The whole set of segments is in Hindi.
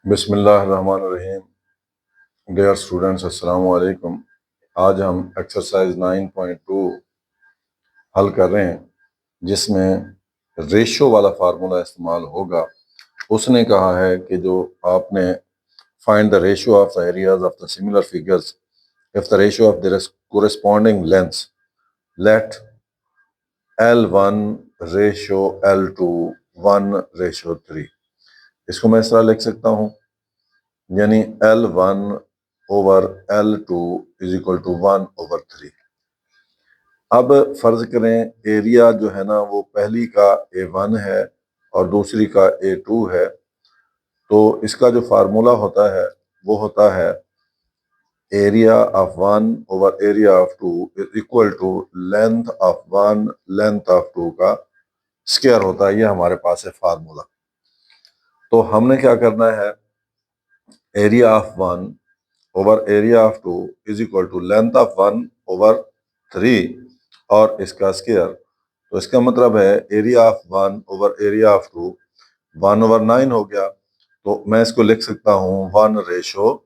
बिस्मिल्लाहिर्रहमानिर्रहीम। डियर स्टूडेंट्स, अस्सलाम वालेकुम। आज हम एक्सरसाइज 9.2 हल कर रहे हैं, जिसमें रेशो वाला फार्मूला इस्तेमाल होगा। उसने कहा है कि जो आपने find the ratio of the areas of the similar figures if the ratio of their corresponding lengths let L1 ratio L2 1 ratio 3। इसको मैं इस तरह लिख सकता हूँ, यानी L1 over L2 is equal to 1/3। अब फर्ज करें एरिया जो है ना वो पहली का A1 है और दूसरी का A2 है, तो इसका जो फार्मूला होता है वो होता है area of 1 over area of 2 is equal to length of 1 length of 2 का स्क्वायर होता है। ये हमारे पास है फार्मूला। तो हमने क्या करना है, area of 1 over area of 2 is equal to length of 1 over 3 और इसका स्क्वायर। तो इसका मतलब है area of 1 over area of 2 1/9 हो गया। तो मैं इसको लिख सकता हूँ 1 रेशो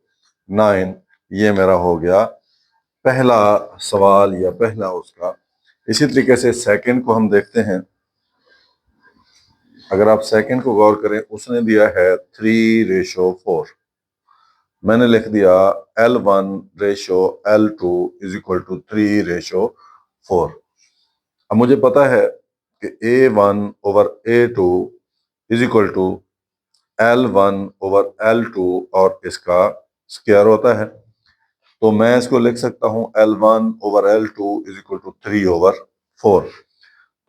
9। ये मेरा हो गया पहला सवाल या पहला उसका। इसी तरीके से सेकंड को हम देखते हैं। अगर आप सेकंड को गौर करें, उसने दिया है 3 रेशो 4। मैंने लिख दिया L1 ratio L2 is equal to 3 ratio 4। अब मुझे पता है कि A1 over A2 is equal to L1 over L2 और इसका स्क्वायर होता है। तो मैं इसको लिख सकता हूं L1 over L2 is equal to 3/4।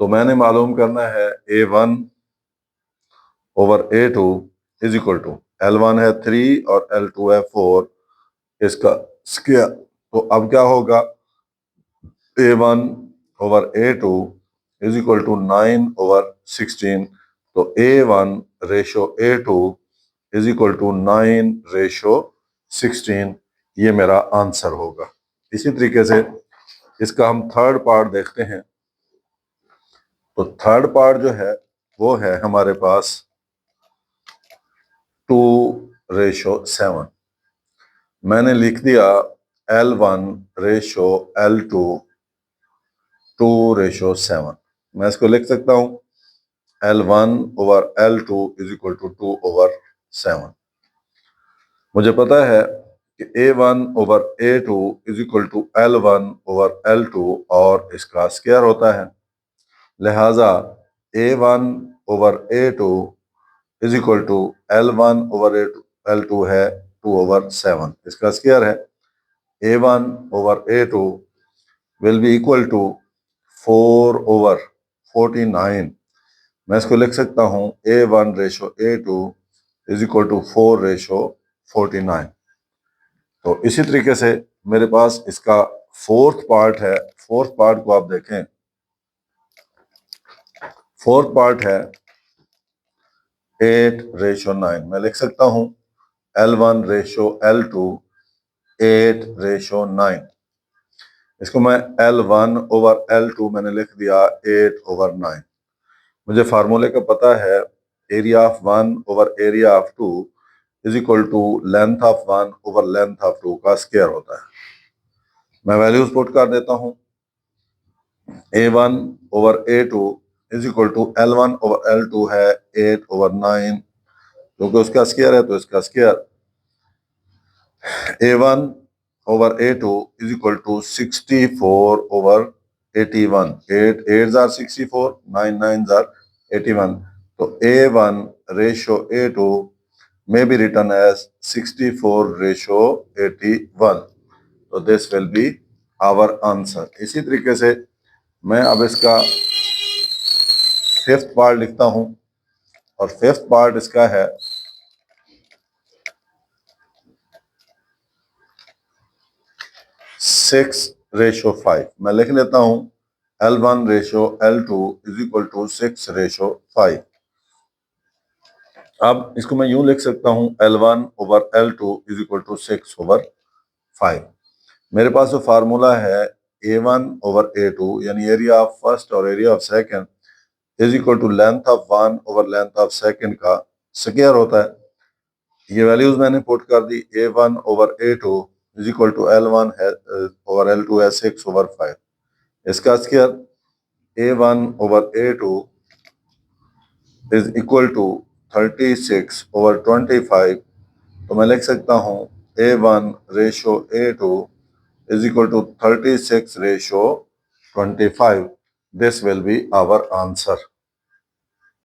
तो मैंने मालूम करना है A1 over A2 is equal to L1 है 3 और L2 है 4, इसका स्क्वायर। तो अब क्या होगा, A1 over A2 is equal to 9/16। तो A1 ratio A2 is equal to 9 ratio 16। ये मेरा आंसर होगा। इसी तरीके से इसका हम थर्ड पार्ट देखते हैं। तो थर्ड पार्ट जो है वो है हमारे पास 2 रेशो 7। मैंने लिख दिया L1 रेशो L2 2 रेशो 7। मैं इसको लिख सकता हूं L1 over L2 is equal to 2/7। मुझे पता है कि A1 over A2 is equal to L1 over L2 और इसका स्क्वायर होता है। लिहाजा A1 over A2 is equal to L1 over L2 है 2/7, इसका स्क्वायर है। A1 over A2 will be equal to 4/49। मैं इसको लिख सकता हूं A1 ratio A2 is equal to 4 ratio 49। तो इसी तरीके से मेरे पास इसका फोर्थ पार्ट है। फोर्थ पार्ट को आप देखें। फोर्थ पार्ट है 8 रेशो 9। मैं लिख सकता हूं L1 रेशो L2 8 रेशो 9। इसको मैं L1 ओवर L2 मैंने लिख दिया 8/9। मुझे फार्मूले का पता है area of 1 over area of 2 is equal to length of 1 over length of 2 का स्क्वायर होता है। मैं वैल्यूज पुट कर देता हूं। A1 over A2 is equal to L1 over L2 है 8/9, क्योंकि उसका स्क्वायर है तो इसका square. A1 over A2 is equal to 64/81। 8 8s are 64, 9 9s are 81। तो A1 ratio A2 may be written as 64 ratio 81। तो this will be our answer. इसी तरीके से मैं अब इसका फिफ्थ पार्ट लिखता हूं और फिफ्थ पार्ट इसका है 6 रेशो 5। मैं लिख लेता हूं L1 ratio L2 is equal to 6 ratio 5। अब इसको मैं यूं लिख सकता हूं L1 over L2 is equal to 6/5। मेरे पास जो फार्मूला है A1 ओवर A2 यानी एरिया ऑफ फर्स्ट और area of second is equal to length of 1 over length of second का स्क्वायर होता है। ये वैल्यूज मैंने पुट कर दी, A1 over A2 is equal to L1 over L2 है 6 ओवर 5। इसका square A1 over A2 is equal to 36 over 25। तो मैं लिख सकता हूँ A1 ratio A2 is equal to 36 ratio 25. This will be our answer.